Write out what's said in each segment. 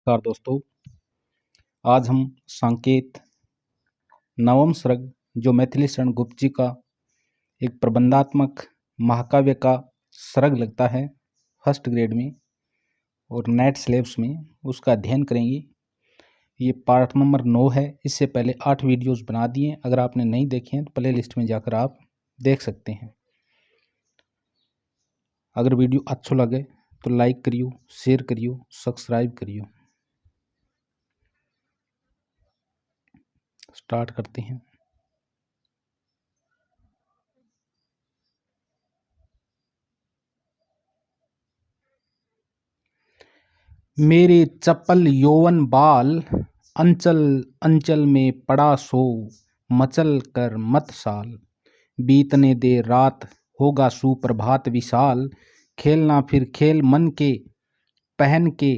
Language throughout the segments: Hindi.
नमस्कार दोस्तों। आज हम सांकेत नवम सर्ग जो मैथिली शरण गुप्त जी का एक प्रबंधात्मक महाकाव्य का सर्ग लगता है फर्स्ट ग्रेड में और नेट सिलेबस में, उसका अध्ययन करेंगे। ये पार्ट नंबर 9 है। इससे पहले 8 वीडियोस बना दिए, अगर आपने नहीं देखे हैं तो प्ले लिस्ट में जाकर आप देख सकते हैं। अगर वीडियो अच्छा लगे तो लाइक करियो, शेयर करियो, सब्सक्राइब करियो। स्टार्ट करते हैं। मेरे चपल यौवन बाल अंचल अंचल में पड़ा सो मचल कर मत साल। बीतने दे रात होगा सुप्रभात विशाल। खेलना फिर खेल मन के पहन के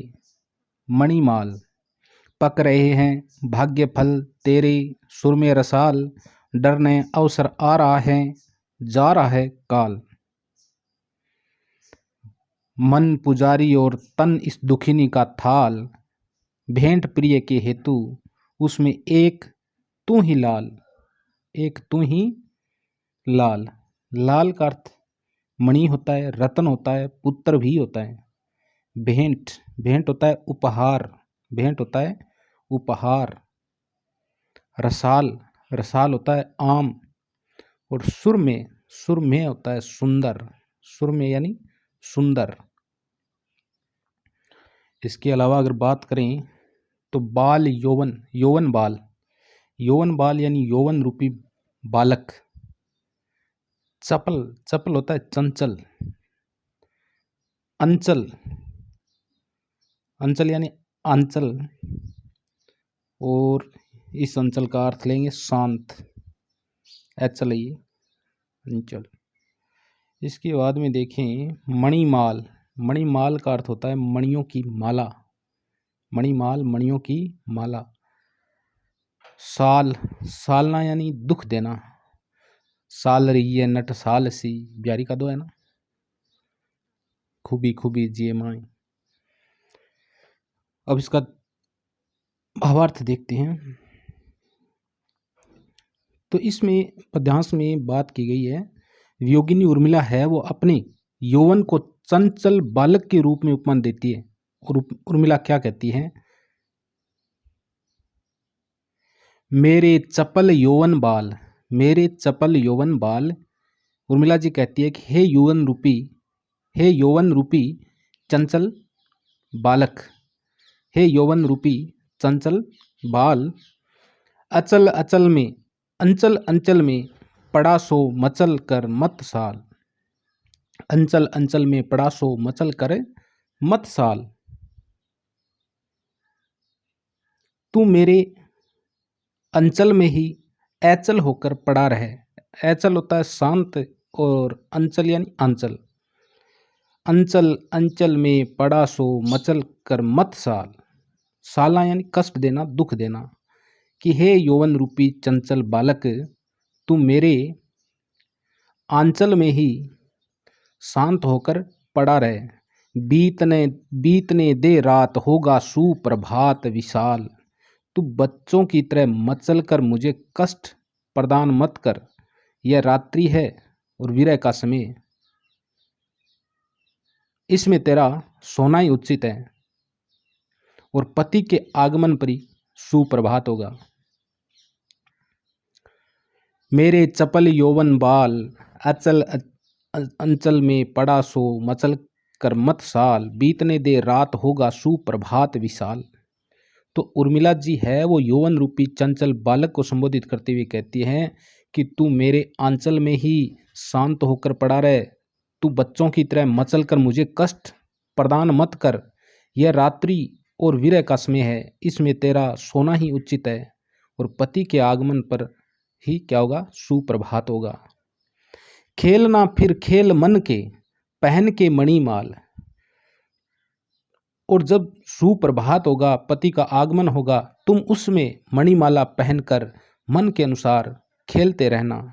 मणिमाल। पक रहे हैं भाग्य फल तेरे सुर में रसाल। डरने अवसर आ रहा है जा रहा है काल। मन पुजारी और तन इस दुखिनी का थाल। भेंट प्रिय के हेतु उसमें एक तू ही लाल। एक तू ही लाल। लाल का अर्थ मणि होता है, रतन होता है, पुत्र भी होता है। भेंट भेंट होता है उपहार। भेंट होता है उपहार। रसाल रसाल होता है आम। और सुर में होता है सुंदर। सुर में यानी सुंदर। इसके अलावा अगर बात करें तो बाल यौवन, यौवन बाल, यौवन बाल यानी यौवन रूपी बालक। चपल चपल होता है चंचल। अंचल अंचल यानी आंचल, और इस अंचल का अर्थ लेंगे शांत। ऐचल ये अंचल। इसके बाद में देखें मणिमाल। मणिमाल का अर्थ होता है मणियों की माला। मणिमाल मणियों की माला। साल सालना यानी दुख देना। साल रही है नट साल सी, ब्यारी का दो है ना। खूबी खूबी जिए माए। अब इसका भावार्थ देखते हैं। तो इसमें पद्यांश में बात की गई है, वियोगिनी उर्मिला है वो अपने यौवन को चंचल बालक के रूप में उपमान देती है। और उर्मिला क्या कहती है? मेरे चपल यौवन बाल, मेरे चपल यौवन बाल। उर्मिला जी कहती है कि हे यौवन रूपी चंचल बालक, हे यौवन रूपी चंचल बाल। अचल अचल में अंचल अंचल में पड़ा सो मचल कर मत साल। अंचल अंचल में पड़ा सो मचल कर मत साल। तू मेरे अंचल में ही ऐचल होकर पड़ा रहे। ऐचल होता है शांत, और अंचल यानी आंचल। अंचल अंचल में पड़ा सो मचल कर मत साल। साला यानी कष्ट देना, दुख देना। कि हे यौवन रूपी चंचल बालक, तू मेरे आंचल में ही शांत होकर पड़ा रहे। बीतने बीतने दे रात होगा सुप्रभात विशाल। तू बच्चों की तरह मचल कर मुझे कष्ट प्रदान मत कर। यह रात्रि है और विरह का समय, इसमें तेरा सोना ही उचित है। और पति के आगमन पर ही सुप्रभात होगा। मेरे चपल यौवन बाल अचल अंचल में पड़ा सो मचल कर मत साल। बीतने दे रात होगा सुप्रभात विशाल। तो उर्मिला जी है वो यौवन रूपी चंचल बालक को संबोधित करते हुए कहती हैं कि तू मेरे आंचल में ही शांत होकर पड़ा रहे। तू बच्चों की तरह मचल कर मुझे कष्ट प्रदान मत कर। यह रात्रि और विरह का समय है, इसमें तेरा सोना ही उचित है। और पति के आगमन पर ही क्या होगा? सुप्रभात होगा। खेलना फिर खेल मन के पहन के मणिमाल। और जब सुप्रभात होगा, पति का आगमन होगा, तुम उसमें मणिमाला पहनकर मन के अनुसार खेलते रहना।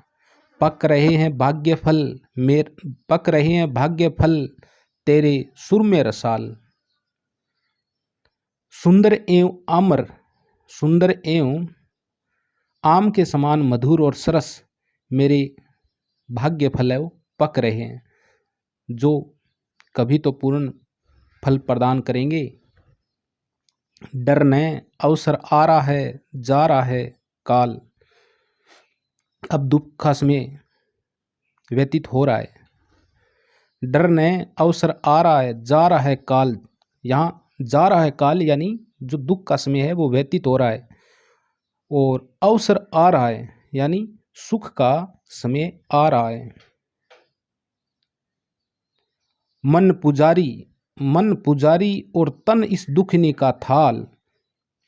पक रहे हैं भाग्य फल पक रहे हैं भाग्य फल तेरे सुर में रसाल। सुंदर एवं आम्र, सुंदर एवं आम के समान मधुर और सरस मेरे भाग्य फल पक रहे हैं, जो कभी तो पूर्ण फल प्रदान करेंगे। डर न अवसर आ रहा है, जा रहा है काल, अब दुख का समय व्यतीत हो रहा है। डर न अवसर आ रहा है, जा रहा है काल, यहाँ जा रहा है काल यानी जो दुख का समय है वो व्यतीत हो रहा है, और अवसर आ रहा है यानी सुख का समय आ रहा है। मन पुजारी, मन पुजारी और तन इस दुखनी का थाल,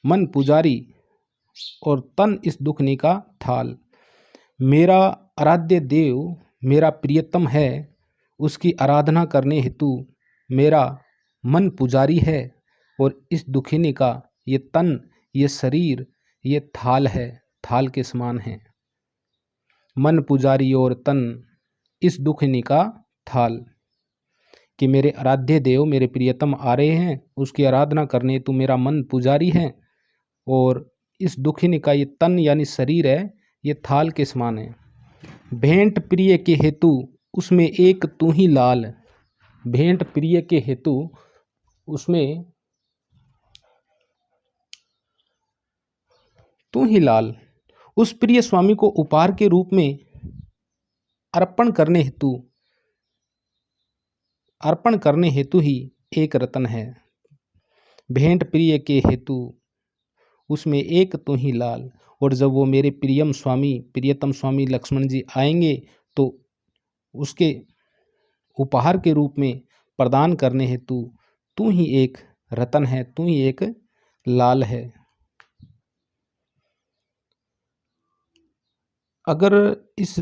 मन पुजारी और तन इस दुखनी का थाल। मेरा आराध्य देव मेरा प्रियतम है, उसकी आराधना करने हेतु मेरा मन पुजारी है, और इस दुखिनी का ये तन, ये शरीर, ये थाल है, थाल के समान है। मन पुजारी और तन इस दुखिनी का थाल, कि मेरे आराध्य देव मेरे प्रियतम आ रहे हैं, उसकी आराधना करने हेतु मेरा मन पुजारी है, और इस दुखिनी का ये तन यानी शरीर है, ये थाल के समान है। भेंट प्रिय के हेतु उसमें एक तू ही लाल, भेंट प्रिय के हेतु उसमें तू ही लाल, उस प्रिय स्वामी को उपहार के रूप में अर्पण करने हेतु, अर्पण करने हेतु ही एक रतन है। भेंट प्रिय के हेतु उसमें एक तू ही लाल, और जब वो मेरे प्रियम स्वामी, प्रियतम स्वामी लक्ष्मण जी आएंगे तो उसके उपहार के रूप में प्रदान करने हेतु तू ही एक रतन है, तू ही एक लाल है। अगर इस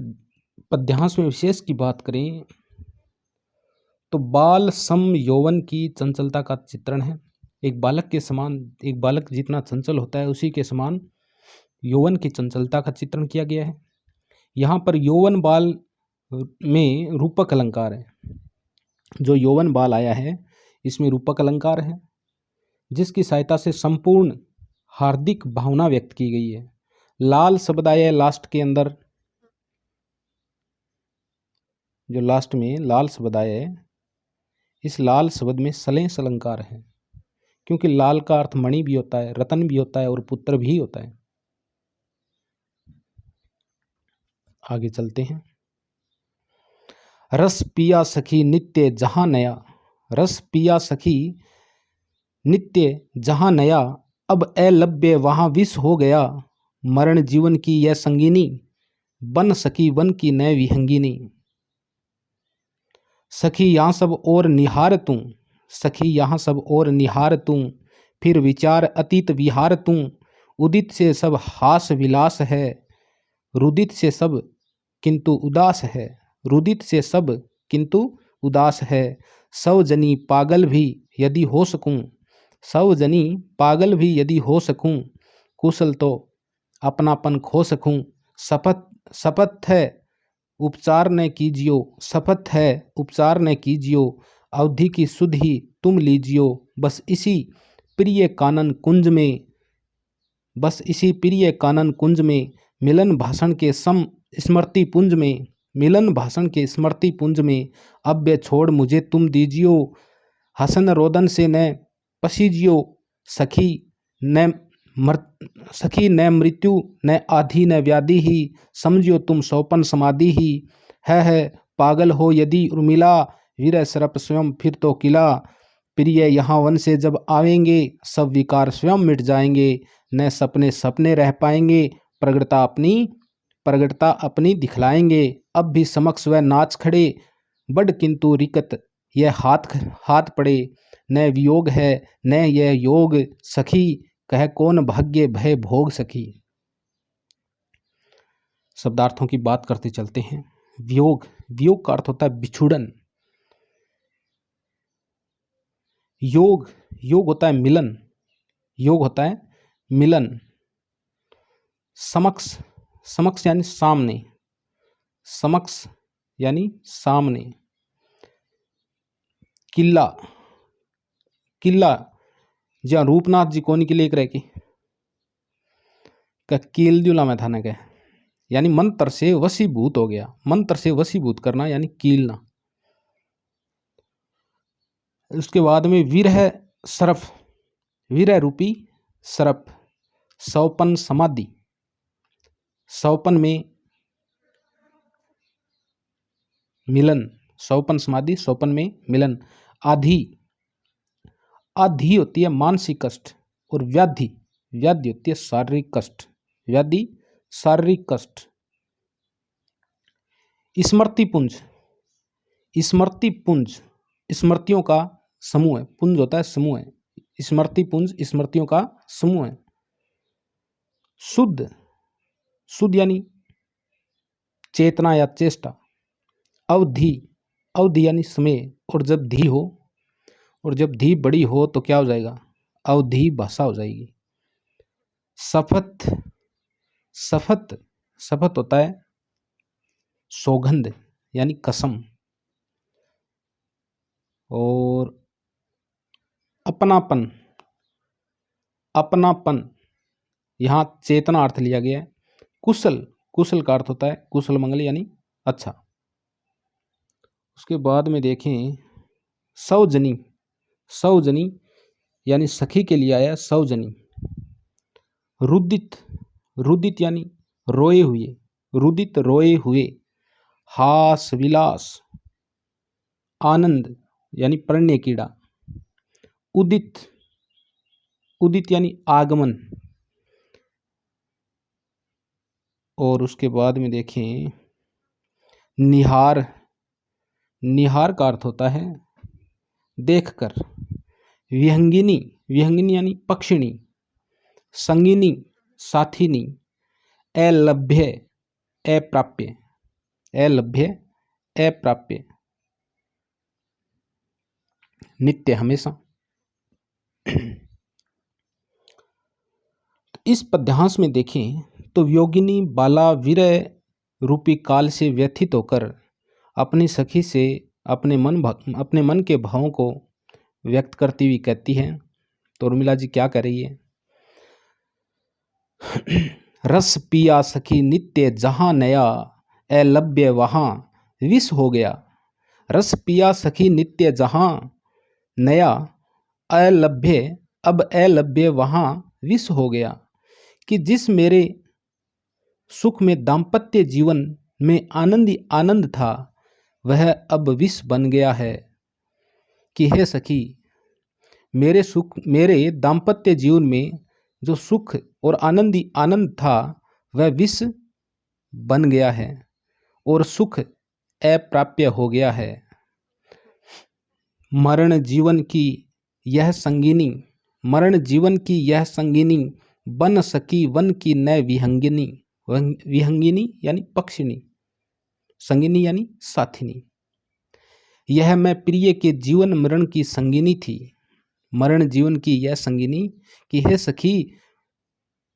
पद्यांश में विशेष की बात करें तो बाल सम यौवन की चंचलता का चित्रण है। एक बालक के समान, एक बालक जितना चंचल होता है उसी के समान यौवन की चंचलता का चित्रण किया गया है। यहाँ पर यौवन बाल में रूपक अलंकार है। जो यौवन बाल आया है इसमें रूपक अलंकार है, जिसकी सहायता से संपूर्ण हार्दिक भावना व्यक्त की गई है। लाल शब्द आया है लास्ट के अंदर, जो लास्ट में लाल शब्द आया है, इस लाल शब्द में सलेस अलंकार है, क्योंकि लाल का अर्थ मणि भी होता है, रतन भी होता है और पुत्र भी होता है। आगे चलते हैं। रस पिया सखी नित्य जहां नया, रस पिया सखी नित्य जहां नया, अब अलभ्य वहां विष हो गया, मरण जीवन की यह संगिनी, बन सकी वन की नय विहंगिनी। सखी यहाँ सब और निहार तू, सखी यहाँ सब और निहार तू, फिर विचार अतीत विहार तू, उदित से सब हास विलास है, रुदित से सब किंतु उदास है, रुदित से सब किंतु उदास है। सौ जनी पागल भी यदि हो सकूं, सौ जनी पागल भी यदि हो सकूं, कुशल तो अपनापन खो सकूं। शपथ शपथ है उपचार न कीजियो, शपथ है उपचार न कीजियो, अवधि की सुध ही तुम लीजियो, बस इसी प्रिय कानन कुंज में, बस इसी प्रिय कानन कुंज में, मिलन भाषण के सम स्मृति पुंज में, मिलन भाषण के स्मृति पुंज में, अव्य छोड़ मुझे तुम दीजियो, हसन रोदन से न पसीजियो, सखी न सखी न मृत्यु न आधि न व्याधि ही, समझियो तुम सौपन समाधि ही, है पागल हो यदि उर्मिला, वीर सरप स्वयं फिर तो किला, प्रिय यहाँ वन से जब आवेंगे, सब विकार स्वयं मिट जाएंगे, न सपने सपने रह पाएंगे, प्रगटता अपनी दिखलाएंगे। अब भी समक्ष वह नाच खड़े, बड़ किंतु रिकत यह हाथ पड़े, न वियोग है न यह योग, सखी कह कौन भाग्य भय भोग सखी। शब्दार्थों की बात करते चलते हैं। वियोग, वियोग का अर्थ होता है बिछुड़न। योग, योग होता है मिलन, योग होता है मिलन। समक्ष, समक्ष यानी सामने, समक्ष यानी सामने। किला, किला જ્યાં रूपनाथ जी कोनी के लेकर की कील दिला में था न के, यानी मंत्र से वशीभूत हो गया। मंत्र से वशीभूत करना यानी कीलना। उसके बाद में विरह सरफ, विरह रूपी सरफ, सौपन समाधि, सौपन में मिलन, सौपन समाधि, सौपन में मिलन। आधि, आधि होती है मानसिक कष्ट, और व्याधि, व्याधि होती है शारीरिक कष्ट, व्याधि शारीरिक कष्ट। स्मृति पुंज, स्मृति पुंज स्मृतियों का समूह है, पुंज होता है समूह है, स्मृति पुंज स्मृतियों का समूह है। शुद्ध, शुद्ध यानी चेतना या चेष्टा। अवधि, अवधि यानी समय, और जब धी हो, और जब धी बड़ी हो तो क्या हो जाएगा, अवधि भाषा हो जाएगी। शपथ, शपथ, शपथ होता है सौगंध यानी कसम। और अपनापन, अपनापन यहाँ चेतना अर्थ लिया गया है। कुशल, कुशल का अर्थ होता है कुशल मंगल यानी अच्छा। उसके बाद में देखें सौजनी, सौजनी यानी सखी के लिए आया सौजनी। रुदित, रुदित यानी रोए हुए, रुदित रोए हुए। हास विलास, आनंद यानी परण्य कीड़ा। उदित, उदित यानी आगमन। और उसके बाद में देखें निहार, निहार का अर्थ होता है देखकर। विहंगिनी, विहंगिनी यानी पक्षिणी। संगिनी, साथिनी। अलभ्य, अप्राप्य, अलभ्य अप्राप्य। नित्य हमेशा। इस पद्यांश में देखें तो योगिनी बाला विरह रूपी काल से व्यथित होकर अपनी सखी से अपने मन के भावों को व्यक्त करती हुई कहती है। तो उर्मिला जी क्या कह रही है, रस पिया सखी नित्य जहां नया, अलभ्य वहां विष हो गया। रस पिया सखी नित्य जहां नया, अलभ्य अब अलभ्य वहां विष हो गया। कि जिस मेरे सुख में दाम्पत्य जीवन में आनंद ही आनंद था, वह अब विष बन गया है। कि हे सखी, मेरे सुख, मेरे दाम्पत्य जीवन में जो सुख और आनंद ही आनंद था, वह विष बन गया है और सुख अप्राप्य हो गया है। मरण जीवन की यह संगिनी, मरण जीवन की यह संगिनी, बन सकी वन की न विहंगिनी। विहंगिनी यानी पक्षिणी, संगिनी यानी साथिनी। यह मैं प्रिय के जीवन मरण की संगिनी थी। मरण जीवन की यह संगिनी, कि हे सखी,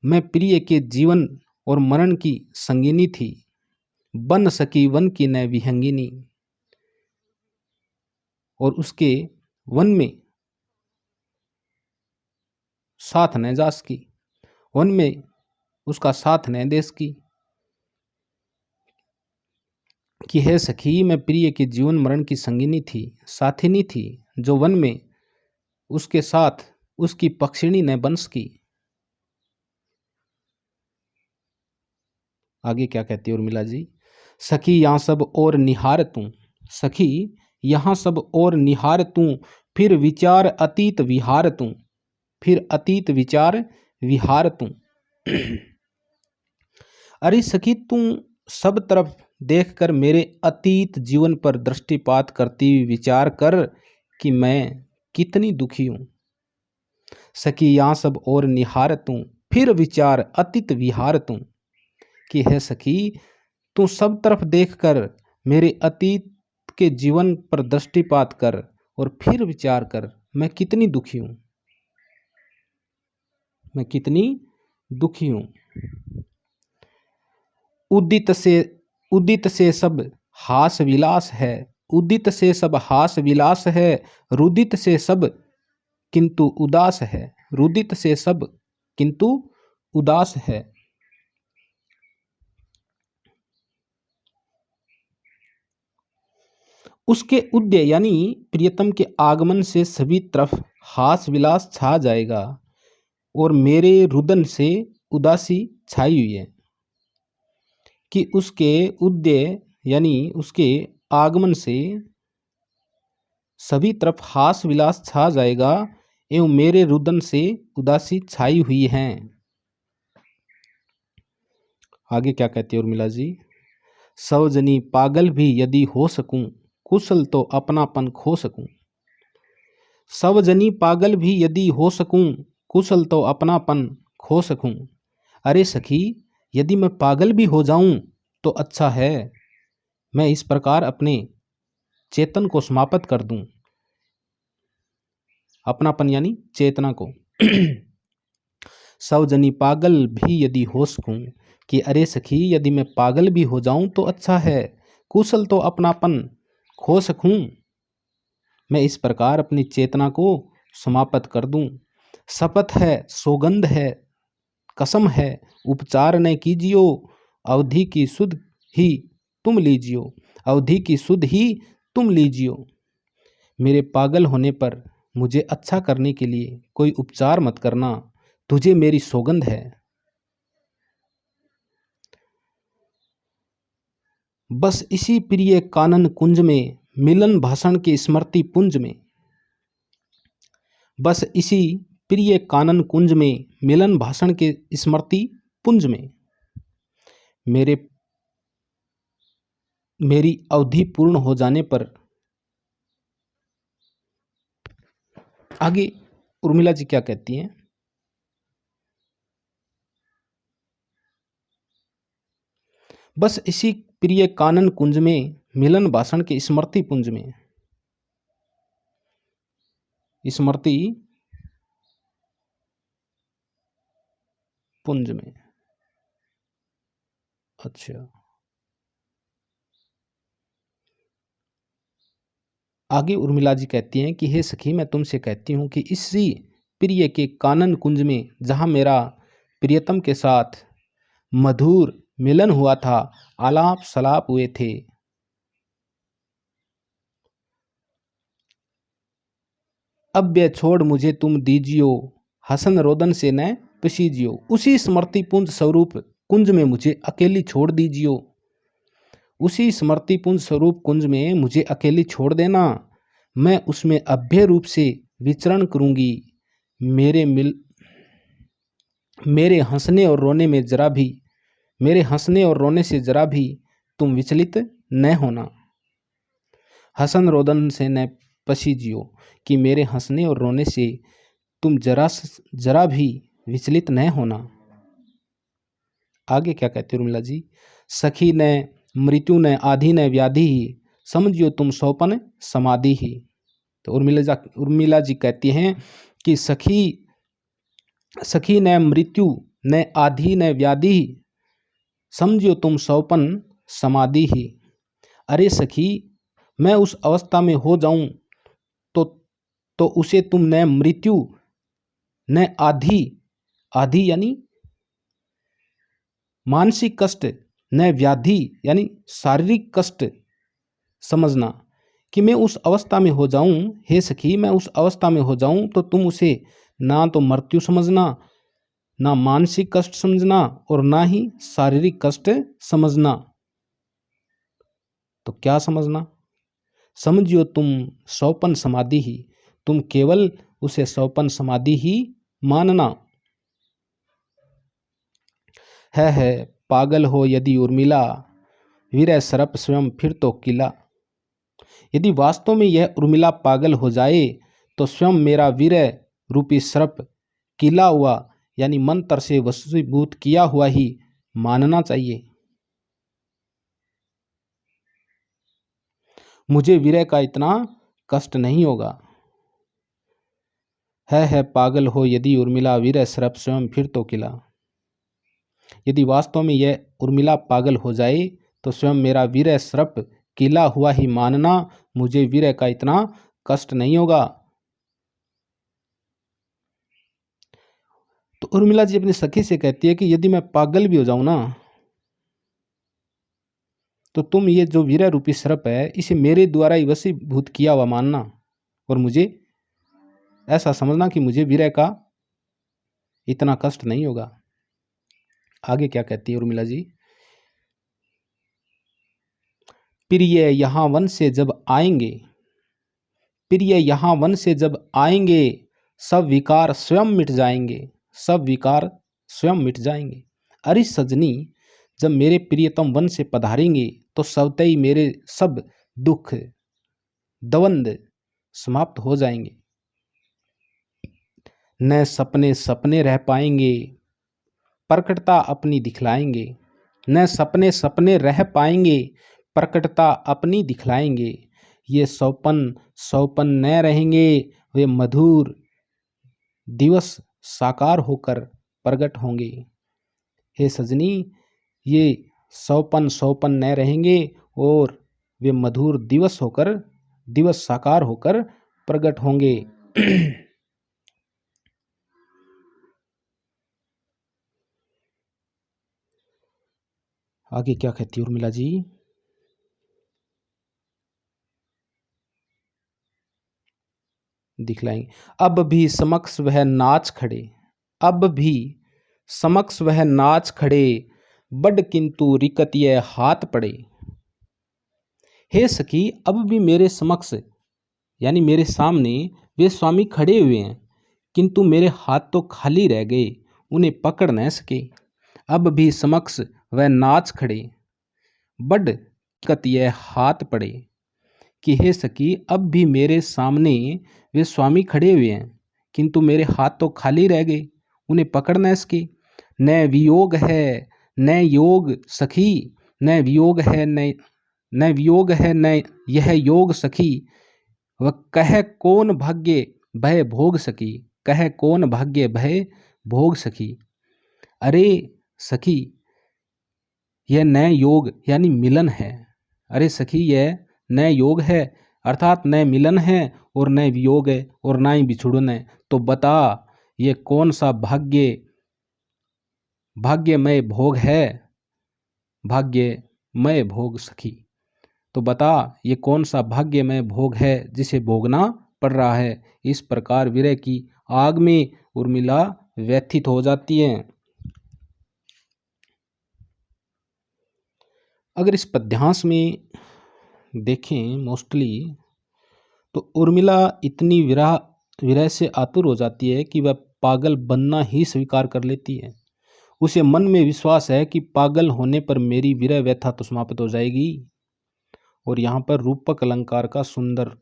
मैं प्रिय के जीवन और मरण की संगिनी थी। बन सकी वन की न विहंगिनी, और उसके वन में साथ न जास की, वन में उसका साथ न देश की। कि हे सखी, मैं प्रिय के जीवन मरण की संगिनी थी, साथिनी थी, जो वन में उसके साथ उसकी पक्षिणी न बन सकी। आगे क्या कहती है उर्मिला जी, सखी यहाँ सब और निहार तू, सखी यहाँ सब और निहार तू, फिर विचार अतीत विहार तू, फिर अतीत विचार विहार तू। अरे सखी, तू सब तरफ देखकर मेरे अतीत जीवन पर दृष्टिपात करती हुई विचार कर कि मैं कितनी दुखी हूं। सखी यहाँ सब और निहार तू, फिर विचार अतीत विहार तू। कि है सखी, तू सब तरफ देखकर मेरे अतीत के जीवन पर दृष्टिपात कर और फिर विचार कर मैं कितनी दुखी हूं, मैं कितनी दुखी हूं। उदित से सब हास विलास है, उदित से सब हास विलास है, रुदित से सब किंतु उदास है, रुदित से सब किंतु उदास है। उसके उद्य यानी प्रियतम के आगमन से सभी तरफ हास विलास छा जाएगा और मेरे रुदन से उदासी छाई हुई है। कि उसके उद्य यानी उसके आगमन से सभी तरफ हास विलास छा जाएगा एवं मेरे रुदन से उदासी छाई हुई है। आगे क्या कहती है उर्मिला जी? सवजनी पागल भी यदि हो सकूं, कुशल तो अपनापन खो सकूं। सवजनी पागल भी यदि हो सकूं, कुशल तो अपनापन खो सकूं। अरे सखी, यदि मैं पागल भी हो जाऊं तो अच्छा है, मैं इस प्रकार अपने चेतन को समाप्त कर दूं। अपनापन यानी चेतना को। सवजनी पागल भी यदि हो सकूं, कि अरे सखी, यदि मैं पागल भी हो जाऊं तो अच्छा है, कुशल तो अपनापन खो सकूं, मैं इस प्रकार अपनी चेतना को समाप्त कर दूं। शपथ है, सौगंध है, कसम है, उपचार न कीजियो, अवधि की सुध ही तुम लीजियो, अवधि की सुध ही तुम लीजियो। मेरे पागल होने पर मुझे अच्छा करने के लिए कोई उपचार मत करना, तुझे मेरी सौगंध है। बस इसी प्रिय कानन कुंज में, मिलन भाषण के स्मृति पुंज में, बस इसी प्रिय कानन कुंज में, मिलन भाषण के स्मृति पुंज में, मेरी अवधि पूर्ण हो जाने पर। आगे उर्मिला जी क्या कहती हैं? बस इसी प्रिय कानन कुंज में, मिलन भाषण के स्मृति पुंज में, स्मृति पुंज में। अच्छा, आगे उर्मिला जी कहती हैं कि हे सखी, मैं तुमसे कहती हूँ कि इसी प्रिय के कानन कुंज में, जहाँ मेरा प्रियतम के साथ मधुर मिलन हुआ था, आलाप सलाप हुए थे, अब यह छोड़ मुझे तुम दीजियो, हसन रोदन से न पसीजियो। उसी स्मृति पुंज स्वरूप कुंज में मुझे अकेली छोड़ दीजियो, उसी स्मृति पुंज स्वरूप कुंज में मुझे अकेली छोड़ देना, मैं उसमें अभ्य रूप से विचरण करूंगी। मेरे हंसने और रोने में जरा भी, मेरे हंसने और रोने से जरा भी तुम विचलित न होना। हसन रोदन से न पसीजियो, कि मेरे हंसने और रोने से तुम जरा भी विचलित न होना। आगे क्या कहते उर्मिला जी? सखी न मृत्यु न आधि न व्याधि ही, समझियो तुम सोपन समाधि ही। तो उर्मिला जी कहती हैं कि सखी न मृत्यु न आधि न व्याधि, समझियो तुम सोपन समाधि ही। अरे सखी, मैं उस अवस्था में हो जाऊं तो उसे तुम न मृत्यु न आधि, आधि यानी मानसिक कष्ट, न व्याधि यानी शारीरिक कष्ट समझना, कि मैं उस अवस्था में हो जाऊं। हे सखी, मैं उस अवस्था में हो जाऊं तो तुम उसे ना तो मृत्यु समझना, ना मानसिक कष्ट समझना, और ना ही शारीरिक कष्ट समझना। तो क्या समझना? समझियो तुम सौपन समाधि ही, तुम केवल उसे सौपन समाधि ही मानना। है पागल हो यदि उर्मिला, वीर सरप स्वयं फिर तो किला। यदि वास्तव में यह उर्मिला पागल हो जाए तो स्वयं मेरा वीर रूपी सर्प किला हुआ यानी मंत्र से वशीभूत किया हुआ ही मानना चाहिए। मुझे वीर का इतना कष्ट नहीं होगा। है पागल हो यदि उर्मिला, वीर सर्प स्वयं फिर तो किला। यदि वास्तव में यह उर्मिला पागल हो जाए तो स्वयं मेरा वीर सर्प किला हुआ ही मानना, मुझे वीर का इतना कष्ट नहीं होगा। तो उर्मिला जी अपनी सखी से कहती है कि यदि मैं पागल भी हो जाऊं ना, तो तुम ये जो वीरा रूपी सर्प है इसे मेरे द्वारा ही वशीभूत किया हुआ मानना, और मुझे ऐसा समझना कि मुझे वीरा का इतना कष्ट नहीं होगा। आगे क्या कहती है उर्मिला जी? प्रिय यहाँ वन से जब आएंगे, प्रिय यहाँ वन से जब आएंगे, सब विकार स्वयं मिट जाएंगे, सब विकार स्वयं मिट जाएंगे। अरे सजनी, जब मेरे प्रियतम वन से पधारेंगे तो स्वतः ही मेरे सब दुख द्वंद समाप्त हो जाएंगे। न सपने सपने रह पाएंगे, प्रकटता अपनी दिखलाएंगे। न सपने सपने रह पाएंगे, प्रकटता अपनी दिखलाएंगे। ये सौपन सौपन न रहेंगे, वे मधुर दिवस साकार होकर प्रकट होंगे। हे सजनी, ये सौपन सौपन न रहेंगे और वे मधुर दिवस साकार होकर प्रकट होंगे। आगे क्या कहती है उर्मिला जी? दिखलाएंगे। अब भी समक्ष वह नाच खड़े, अब भी समक्ष वह नाच खड़े, बड़ किंतु रिकत यह हाथ पड़े। हे सखी, अब भी मेरे समक्ष यानी मेरे सामने वे स्वामी खड़े हुए हैं, किंतु मेरे हाथ तो खाली रह गए, उन्हें पकड़ न सके। अब भी समक्ष वह नाच खड़े, बड़ किंतु यह हाथ पड़े। कि हे सखी, अब भी मेरे सामने वे स्वामी खड़े हुए हैं, किंतु मेरे हाथ तो खाली रह गए, उन्हें पकड़ न सके। न वियोग है न योग सखी, न वियोग है न वियोग है न यह योग सखी। वह कह कौन भाग्य भय भोग सकी, कह कौन भाग्य भय भोग सकी। अरे सखी, यह नए योग यानी मिलन है। अरे सखी, यह नए योग है अर्थात नए मिलन है, और नए वियोग है और ना ही बिछुड़न है। तो बता, ये कौन सा भाग्यमय भोग है, भाग्यमय भोग सखी। तो बता, ये कौन सा भाग्यमय भोग है जिसे भोगना पड़ रहा है। इस प्रकार विरह की आग में उर्मिला व्यथित हो जाती है। अगर इस पद्यांश में देखें मोस्टली, तो उर्मिला इतनी विरह से आतुर हो जाती है कि वह पागल बनना ही स्वीकार कर लेती है। उसे मन में विश्वास है कि पागल होने पर मेरी विरह व्यथा तो समाप्त हो जाएगी। और यहाँ पर रूपक अलंकार का सुंदर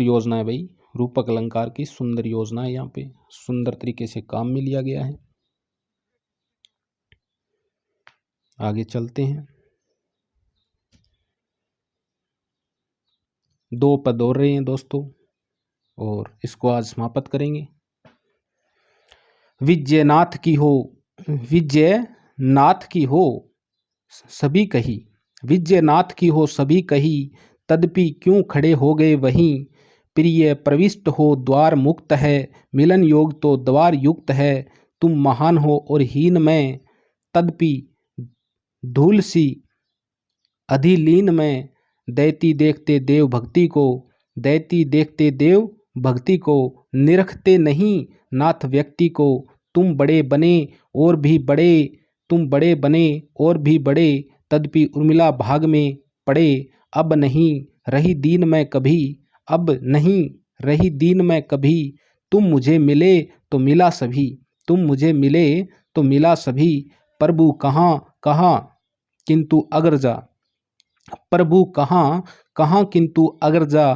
योजना है भाई। रूपक अलंकार की सुंदर योजना है, यहाँ पे सुंदर तरीके से काम में लिया गया है। आगे चलते हैं। 2 पद और रहे हैं दोस्तों, और इसको आज समाप्त करेंगे। विजयनाथ की हो, विजयनाथ की हो सभी कही, विजयनाथ की हो सभी कही, तदपि क्यों खड़े हो गए वहीं। प्रिय प्रविष्ट हो द्वार मुक्त है, मिलन योग तो द्वार युक्त है। तुम महान हो और हीन मैं, तदपि धूल सी अधिलीन में। दैती देखते देव भक्ति को, दैती देखते देव भक्ति को, निरखते नहीं नाथ व्यक्ति को। तुम बड़े बने और भी बड़े, तुम बड़े बने और भी बड़े, तदपि उर्मिला भाग में पड़े। अब नहीं रही दीन मैं कभी, अब नहीं रही दीन मैं कभी। तुम मुझे मिले तो मिला सभी, तुम मुझे मिले तो मिला सभी। प्रभु कहाँ कहाँ किंतु अगर जा, प्रभु कहाँ कहाँ किंतु अगर जा।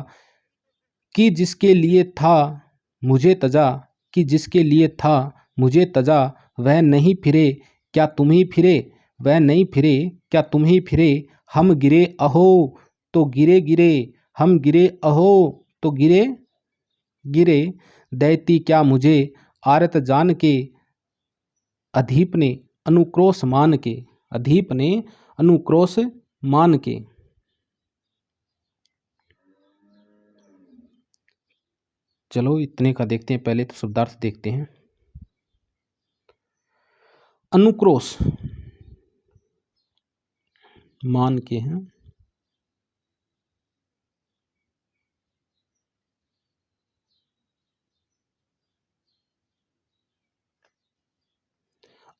कि जिसके लिए था मुझे तजा, कि जिसके लिए था मुझे तजा। वह नहीं फिरे क्या तुम ही फिरे, वह नहीं फिरे क्या तुम ही फिरे। हम गिरे अहो तो गिरे गिरे, हम गिरे अहो तो गिरे गिरे। दैती क्या मुझे आरत जान के, अधीप ने अनुक्रोश मान के, अधीप ने अनुक्रोश मान के। चलो इतने का देखते हैं, पहले तो शब्दार्थ देखते हैं। अनुक्रोश मान के हैं,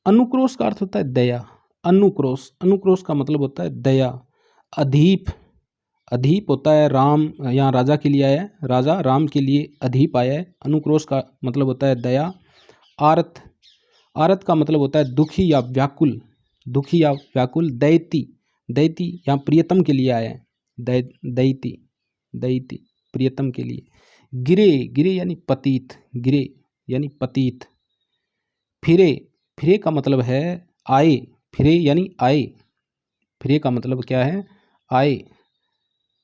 अनुक्रोश का अर्थ होता है दया। अनुक्रोश, अनुक्रोश का मतलब होता है दया। अधीप, अधीप होता है राम, यहाँ राजा के लिए आया है, राजा राम के लिए अधीप आया है। अनुक्रोश का मतलब होता है दया। आर्त, आर्त का मतलब होता है दुखी या व्याकुल, दुखी या व्याकुल। दैती, दैती यहाँ प्रियतम के लिए आया है, दैती, दैती प्रियतम के लिए। गिरे, गिरे यानी पतित, गिरे यानी पतित। फिरे, फिरे का मतलब है आए, फिरे यानी आए, फिरे का मतलब क्या है, आए।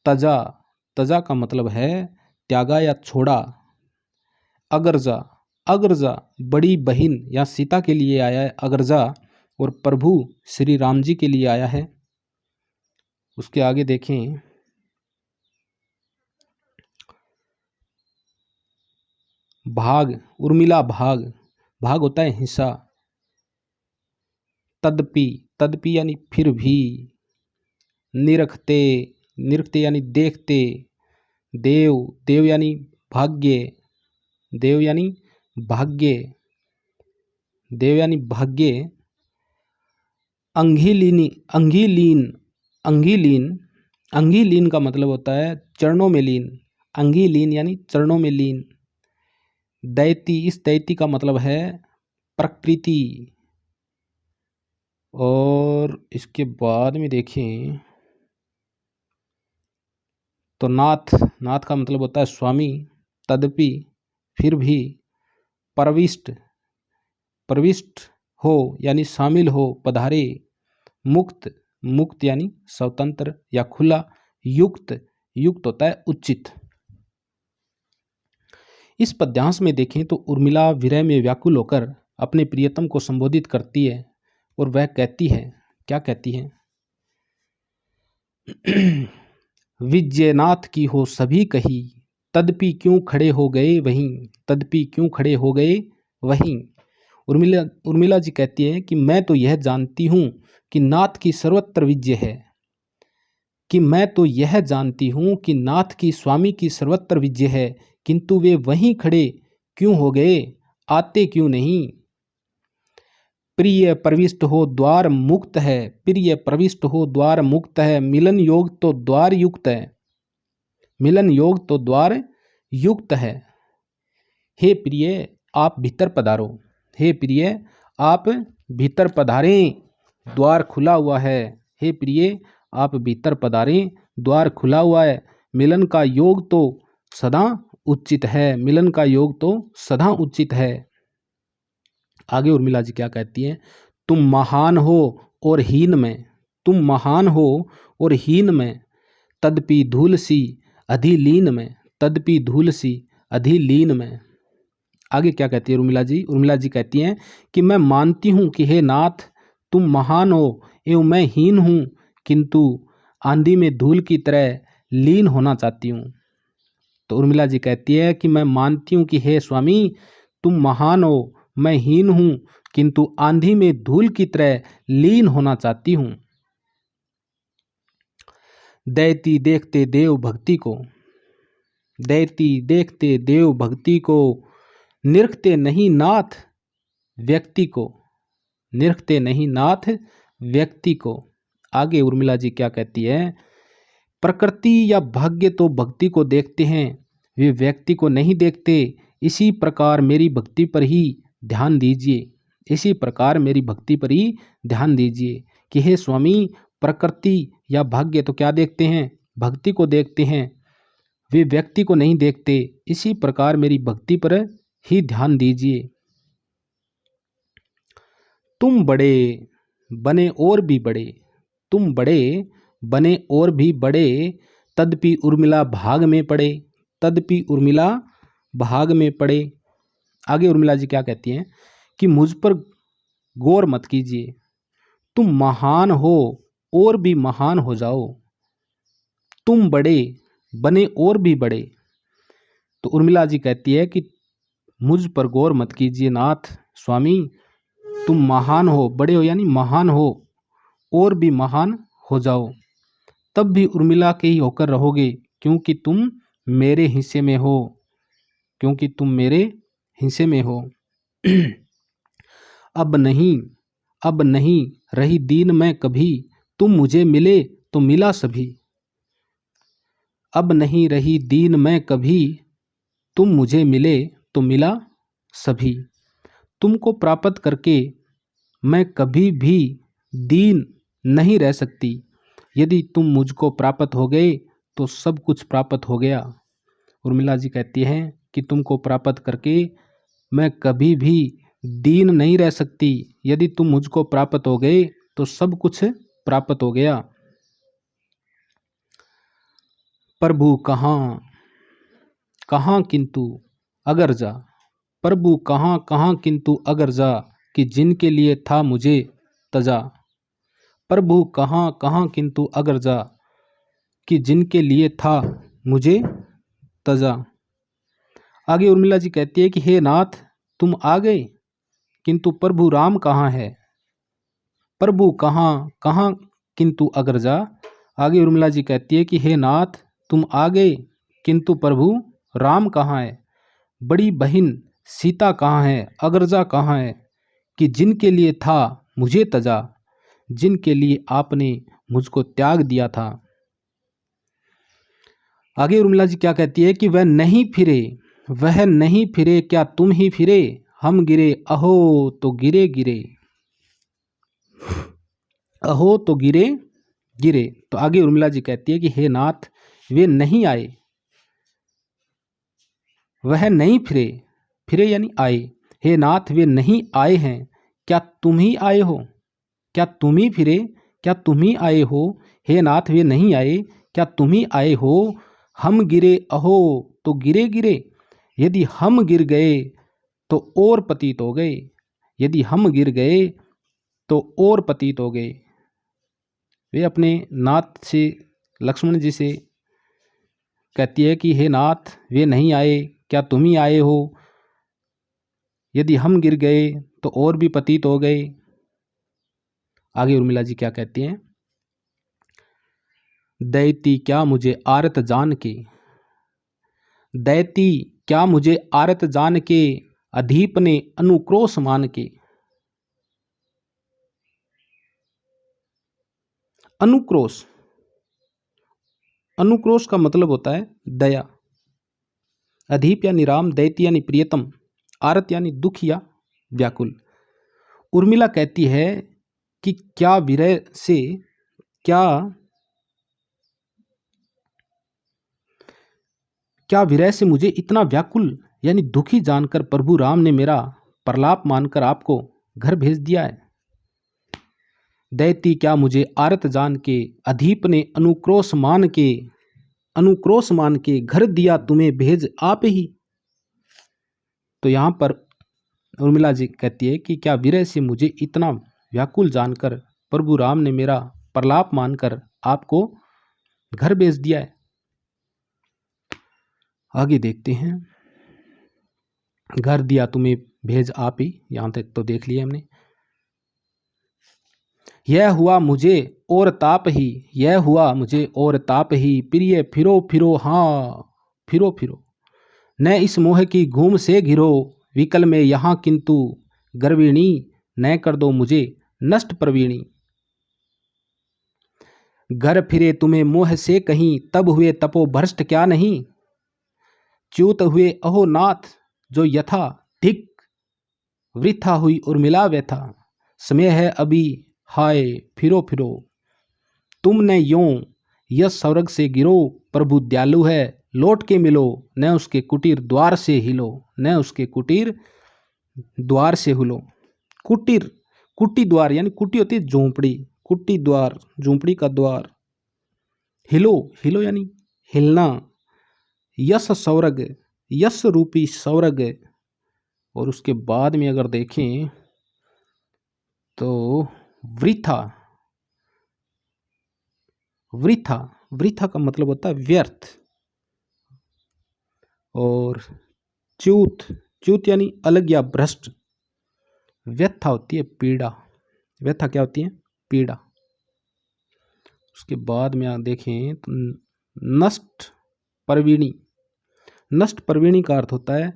तजा, तजा का मतलब है त्यागा या छोड़ा। अगरजा, अगरजा बड़ी बहन या सीता के लिए आया है अगरजा, और प्रभु श्री राम जी के लिए आया है। उसके आगे देखें, भाग, उर्मिला भाग, भाग होता है हिस्सा। तदपि, तदपि यानी फिर भी। निरखते, निरखते यानी देखते। देव, देव यानी भाग्य, देव यानी भाग्य, देव यानी भाग्य। अंगीलिनी, अंगीलीन, अंगीलीन, अंगीलीन का मतलब होता है चरणों में लीन, अंगीलीन यानी चरणों में लीन। दैती, इस दैती का मतलब है प्रकृति। और इसके बाद में देखें तो नाथ, नाथ का मतलब होता है स्वामी। तदपि फिर भी। प्रविष्ट, प्रविष्ट हो यानी शामिल हो, पधारे। मुक्त, मुक्त यानी स्वतंत्र या खुला। युक्त, युक्त होता है उचित। इस पद्यांश में देखें तो उर्मिला विरह में व्याकुल होकर अपने प्रियतम को संबोधित करती है, और वह कहती है, क्या कहती है, विजयनाथ की हो सभी कही, तदपि क्यों खड़े हो गए वहीं, तदपि क्यों खड़े हो गए वहीं। उर्मिला, उर्मिला जी कहती है कि मैं तो यह जानती हूँ कि नाथ की सर्वत्र विजय है, कि मैं तो यह जानती हूँ कि नाथ की स्वामी की सर्वत्र विजय है, किंतु वे वहीं खड़े क्यों हो गए, आते क्यों नहीं। प्रिय प्रविष्ट हो द्वार मुक्त है, प्रिय प्रविष्ट हो द्वार मुक्त है, मिलन योग तो द्वार युक्त है, मिलन योग तो द्वार युक्त है। हे प्रिय आप भीतर पधारो, हे प्रिय आप भीतर पधारें, द्वार खुला हुआ है। हे प्रिय आप भीतर पधारें, द्वार खुला हुआ है। मिलन का योग तो सदा उचित है, मिलन का योग तो सदा उचित है। आगे उर्मिला जी क्या कहती हैं, तुम महान हो और हीन में, तुम महान हो और हीन में, तदपि धूल सी अधिलीन में, तदपि धूल सी अधिलीन में। आगे क्या कहती है उर्मिला जी, उर्मिला जी कहती हैं कि मैं मानती हूँ कि हे नाथ तुम महान हो एवं मैं हीन हूँ, किंतु आंधी में धूल की तरह लीन होना चाहती हूँ। तो उर्मिला जी कहती है कि मैं मानती हूँ कि हे स्वामी तुम महान हो, मैं हीन हूँ, किंतु आंधी में धूल की तरह लीन होना चाहती हूँ। दैती देखते देव भक्ति को, दैती देखते देव भक्ति को, निरखते नहीं नाथ व्यक्ति को, निरखते नहीं नाथ व्यक्ति को। आगे उर्मिला जी क्या कहती है, प्रकृति या भाग्य तो भक्ति को देखते हैं, वे व्यक्ति को नहीं देखते। इसी प्रकार मेरी भक्ति पर ही ध्यान दीजिए, इसी प्रकार मेरी भक्ति पर ही ध्यान दीजिए कि हे स्वामी प्रकृति या भाग्य तो क्या देखते हैं, भक्ति को देखते हैं, वे व्यक्ति को नहीं देखते। इसी प्रकार मेरी भक्ति पर ही ध्यान दीजिए। तुम बड़े बने और भी बड़े, तुम बड़े बने और भी बड़े, तदपि उर्मिला भाग में पड़े, तदपि उर्मिला भाग में पड़े। आगे उर्मिला जी क्या कहती हैं कि मुझ पर गौर मत कीजिए, तुम महान हो और भी महान हो जाओ, तुम बड़े बने और भी बड़े, तो उर्मिला जी कहती है कि मुझ पर गौर मत कीजिए नाथ स्वामी, तुम महान हो, बड़े हो यानी महान हो, और भी महान हो जाओ, तब भी उर्मिला के ही होकर रहोगे, क्योंकि तुम मेरे हिस्से में हो, क्योंकि तुम मेरे हिस्से में हो। अब नहीं, अब नहीं रही दीन मैं कभी, तुम मुझे मिले तो मिला सभी। अब नहीं रही दीन मैं कभी, तुम मुझे मिले तो मिला सभी। तुमको प्राप्त करके मैं कभी भी दीन नहीं रह सकती, यदि तुम मुझको प्राप्त हो गए तो सब कुछ प्राप्त हो गया। उर्मिला जी कहती हैं कि तुमको प्राप्त करके मैं कभी भी दीन नहीं रह सकती, यदि तुम मुझको प्राप्त हो गए तो सब कुछ प्राप्त हो गया। प्रभु कहाँ कहाँ किंतु अगर जा, प्रभु कहाँ कहाँ किंतु अगर जा, कि जिनके लिए था मुझे तजा। प्रभु कहाँ कहाँ किंतु अगर जा, कि जिनके लिए था मुझे तजा। आगे उर्मिला जी कहती है कि हे नाथ तुम आ गए, किंतु प्रभु राम कहाँ है। प्रभु कहाँ कहाँ किंतु अगर जा। आगे उर्मिला जी कहती है कि हे नाथ तुम आ गए, किंतु प्रभु राम कहाँ है। बड़ी बहन सीता कहाँ है, अग्रजा कहाँ है, कि जिनके लिए था मुझे तजा, जिनके लिए आपने मुझको त्याग दिया था। आगे उर्मिला जी क्या कहती है कि वह नहीं फिरे, वह नहीं फिरे क्या तुम ही फिरे, हम गिरे अहो तो गिरे गिरे, अहो तो गिरे गिरे। तो आगे उर्मिला जी कहती है कि हे नाथ वे नहीं आए, वह नहीं फिरे, फिरे यानी आए, हे नाथ वे नहीं आए हैं, क्या तुम ही आए हो, क्या तुम ही फिरे, क्या तुम ही आए हो। हे नाथ वे नहीं आए, क्या तुम ही आए हो। हम गिरे अहो तो गिरे गिरे, यदि हम गिर गए तो और पतित हो गए, यदि हम गिर गए तो और पतित हो गए। वे अपने नाथ से, लक्ष्मण जी से कहती है कि हे नाथ वे नहीं आए, क्या तुम ही आए हो, यदि हम गिर गए तो और भी पतित हो गए। आगे उर्मिला जी क्या कहती हैं, दैती क्या मुझे आरत जान के, दैती क्या मुझे आरत जान के, अधीप ने अनुक्रोश मान के। अनुक्रोश, अनुक्रोश का मतलब होता है दया। अधीप यानी राम, दैती यानी प्रियतम, आरत यानी दुख या व्याकुल। उर्मिला कहती है कि क्या विरह से, क्या क्या विरह से मुझे इतना व्याकुल यानी दुखी जानकर प्रभु राम ने मेरा प्रलाप मानकर आपको घर भेज दिया है। दैती क्या मुझे आरत जान के, अधीप ने अनुक्रोश मान के, अनुक्रोश मान के घर दिया तुम्हें भेज आप ही। तो यहाँ पर उर्मिला जी कहती है कि क्या विरह से मुझे इतना व्याकुल जानकर प्रभु राम ने मेरा प्रलाप मानकर आपको घर भेज दिया है। आगे देखते हैं, घर दिया तुम्हें भेज आप ही, यहाँ तक तो देख लिया हमने। यह हुआ मुझे और ताप ही, यह हुआ मुझे और ताप ही, प्रिय फिरो फिरो हाँ फिरो फिरो, न इस मोह की घूम से घिरो, विकल में यहाँ किंतु गर्विणी, न कर दो मुझे नष्ट प्रवीणी। घर फिरे तुम्हें मोह से कहीं, तब हुए तपो भ्रष्ट क्या नहीं, च्युत हुए अहो नाथ जो यथा धिक, वृथा हुई उर्मिला व्यथा, समय है अभी हाय फिरो फिरो। तुमने यों यस स्वर्ग से गिरो, प्रभु दयालु है लौट के मिलो, न उसके कुटीर द्वार से हिलो, न उसके कुटीर द्वार से हिलो। कुटीर, कुटी द्वार यानी कुटी होती है झोंपड़ी, कुटी द्वार झोंपड़ी का द्वार। हिलो, हिलो यानी हिलना। यस स्वर्ग, यस रूपी स्वर्ग। और उसके बाद में अगर देखें तो वृथा, वृथा, वृथा का मतलब होता है व्यर्थ, और च्यूत, च्यूत यानी अलग या भ्रष्ट। व्यथा होती है पीड़ा, व्यथा क्या होती है? पीड़ा। उसके बाद में आप देखें तो नष्ट परवीणी, नष्ट परवीणी का अर्थ होता है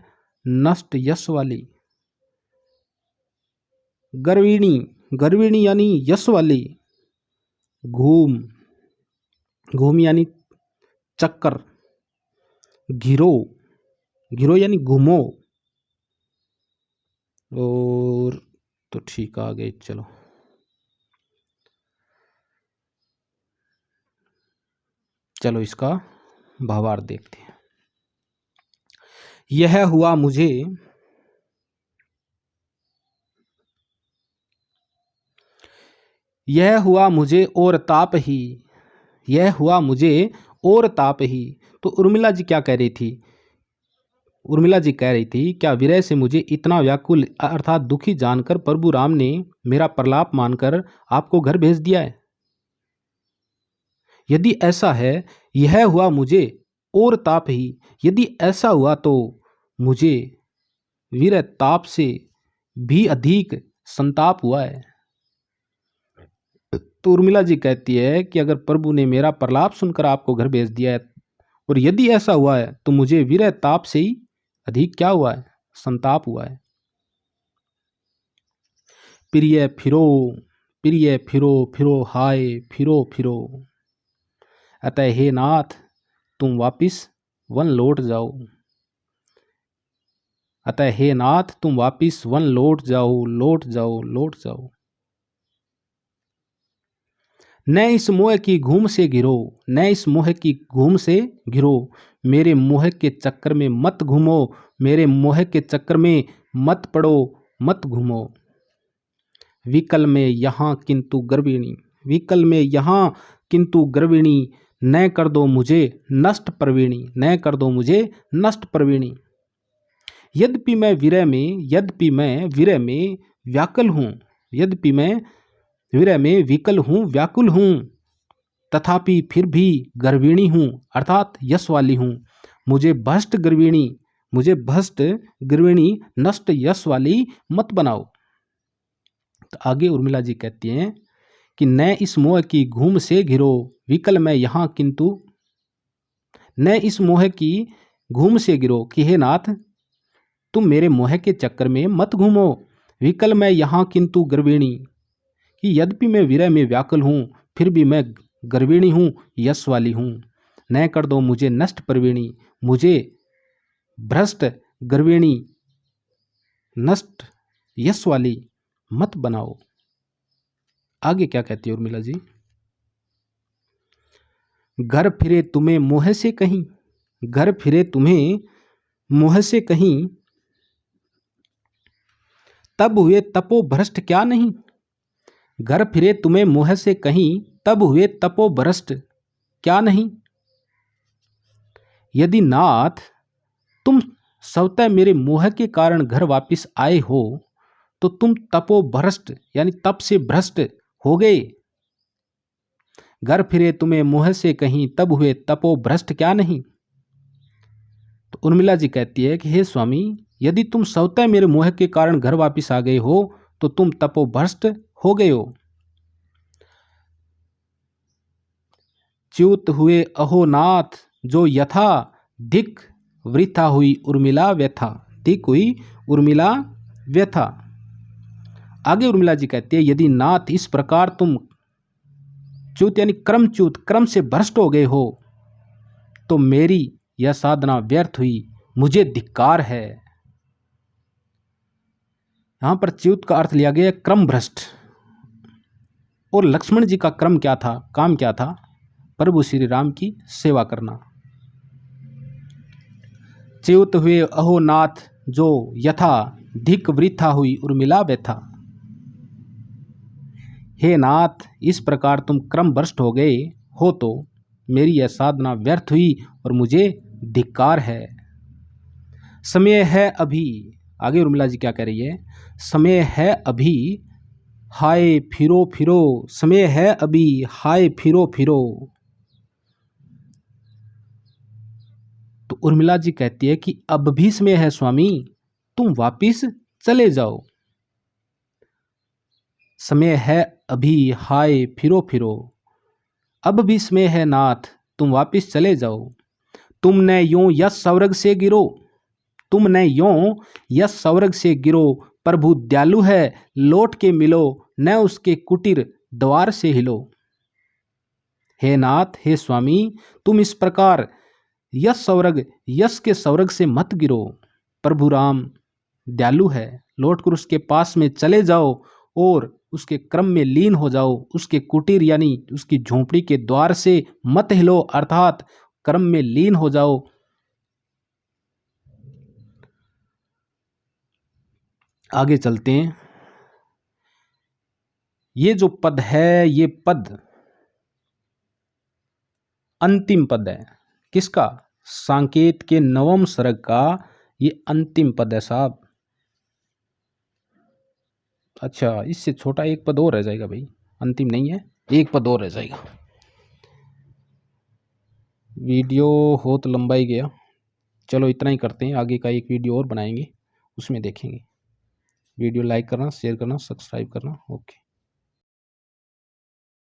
नष्ट यश वाली। गर्विणी, गर्विणी यानी यश वाली। घूम, घूम यानी चक्कर। घिरो, घिरो यानी घूमो। और तो ठीक आ गए, चलो चलो इसका भावार्थ देखते हैं। यह हुआ मुझे, यह हुआ मुझे और ताप ही, यह हुआ मुझे और ताप ही। तो उर्मिला जी क्या कह रही थी? उर्मिला जी कह रही थी, क्या विरह से मुझे इतना व्याकुल अर्थात दुखी जानकर प्रभु राम ने मेरा प्रलाप मानकर आपको घर भेज दिया है? यदि ऐसा है, यह हुआ मुझे और ताप ही, यदि ऐसा हुआ तो मुझे वीर ताप से भी अधिक संताप हुआ है। तो उर्मिला जी कहती है कि अगर प्रभु ने मेरा प्रलाप सुनकर आपको घर भेज दिया है, और यदि ऐसा हुआ है तो मुझे वीर ताप से ही अधिक क्या हुआ है? संताप हुआ है। प्रिय फिरो, प्रिय फिरो फिरो हाय फिरो फिरो, अतः हे नाथ तुम वापिस वन लौट जाओ, अतः हे नाथ तुम वापिस वन लौट जाओ, लौट जाओ, लौट जाओ। न इस मोह की घूम से घिरो, न इस मोह की घूम से घिरो, मेरे मोह के चक्कर में मत घूमो, मेरे मोह के चक्कर में मत पड़ो, मत घूमो। विकल में यहाँ किंतु गर्विणी, विकल में यहाँ किंतु गर्विणी, न कर दो मुझे नष्ट प्रवीणी, न कर दो मुझे नष्ट प्रवीणी। यद्यपि मैं विरह में, यद्यपि मैं विरह में व्याकुल हूँ, यद्यपि मैं विरह में विकल हूँ, व्याकुल हूँ, तथापि फिर भी गर्विणी हूँ अर्थात यश वाली हूँ। मुझे भ्रष्ट गर्विणी, मुझे भ्रष्ट गर्विणी नष्ट यश वाली मत बनाओ। तो आगे उर्मिला जी कहती हैं कि न इस मोह की घूम से घिरो, विकल मैं यहाँ किंतु, न इस मोह की घूम से गिरो कि हे नाथ तुम मेरे मोह के चक्कर में मत घूमो। विकल मैं यहाँ किंतु गर्विणी, कि यद्यपि मैं विरह में व्याकुल हूँ फिर भी मैं गर्विणी हूँ, यश वाली हूँ। न कर दो मुझे नष्ट प्रवीणी, मुझे भ्रष्ट गर्विणी नष्ट यश वाली मत बनाओ। आगे क्या कहती है उर्मिला जी? घर फिरे तुम्हें मोह से कहीं, घर फिरे तुम्हें मोह से कहीं, तब हुए तपो भ्रष्ट क्या नहीं। घर फिरे तुम्हें मोह से कहीं, तब हुए तपो भ्रष्ट क्या नहीं। यदि नाथ तुम स्वतः मेरे मोह के कारण घर वापिस आए हो तो तुम तपो भ्रष्ट यानी तप से भ्रष्ट हो गए। घर फिरे तुम्हें मोह से कहीं, तब हुए तपो भ्रष्ट क्या नहीं। तो उर्मिला जी कहती है कि हे स्वामी, यदि तुम स्वतः मेरे मोह के कारण घर वापिस आ गए हो तो तुम तपो भ्रष्ट हो गए हो। च्युत हुए अहो नाथ जो यथा, धिक वृथा हुई उर्मिला व्यथा, धिक हुई उर्मिला व्यथा। आगे उर्मिला जी कहती है यदि नाथ इस प्रकार तुम च्युत यानी क्रमच्युत, क्रम से भ्रष्ट हो गए हो तो मेरी यह साधना व्यर्थ हुई, मुझे धिक्कार है। यहां पर च्युत का अर्थ लिया गया क्रम भ्रष्ट। और लक्ष्मण जी का क्रम क्या था, काम क्या था? प्रभु श्री राम की सेवा करना। च्युत हुए अहो नाथ जो यथा, धिक वृथा हुई उर्मिला व्यथा। हे नाथ इस प्रकार तुम क्रम भ्रष्ट हो गए हो तो मेरी यह साधना व्यर्थ हुई और मुझे धिक्कार है। समय है अभी, आगे उर्मिला जी क्या कह रही है? समय है अभी हाय फिरो फिरो, समय है अभी हाय फिरो फिरो। तो तो उर्मिला जी कहती है कि अब भी समय है स्वामी, तुम वापिस चले जाओ। समय है अभी, हाय फिरो फिरो, अब भी समय है नाथ, तुम वापिस चले जाओ। तुम न यूं यश स्वर्ग से गिरो, तुम न यूं यश स्वर्ग से गिरो, प्रभु दयालु है लौट के मिलो, न उसके कुटीर द्वार से हिलो। हे नाथ, हे स्वामी, तुम इस प्रकार यश के स्वर्ग से मत गिरो। प्रभु राम दयालु है, लौटकर उसके पास में चले जाओ और उसके क्रम में लीन हो जाओ। उसके कुटीर यानी उसकी झोंपड़ी के द्वार से मत हिलो, अर्थात क्रम में लीन हो जाओ। आगे चलते हैं। ये जो पद है, ये पद अंतिम पद है। किसका? सांकेत के नवम सर्ग का ये अंतिम पद है साहब। अच्छा, इससे छोटा एक पद और रह जाएगा भाई, अंतिम नहीं है, एक पद और रह जाएगा। वीडियो हो तो लंबा ही गया, चलो इतना ही करते हैं, आगे का एक वीडियो और बनाएंगे, उसमें देखेंगे। वीडियो लाइक करना, शेयर करना, सब्सक्राइब करना। ओके।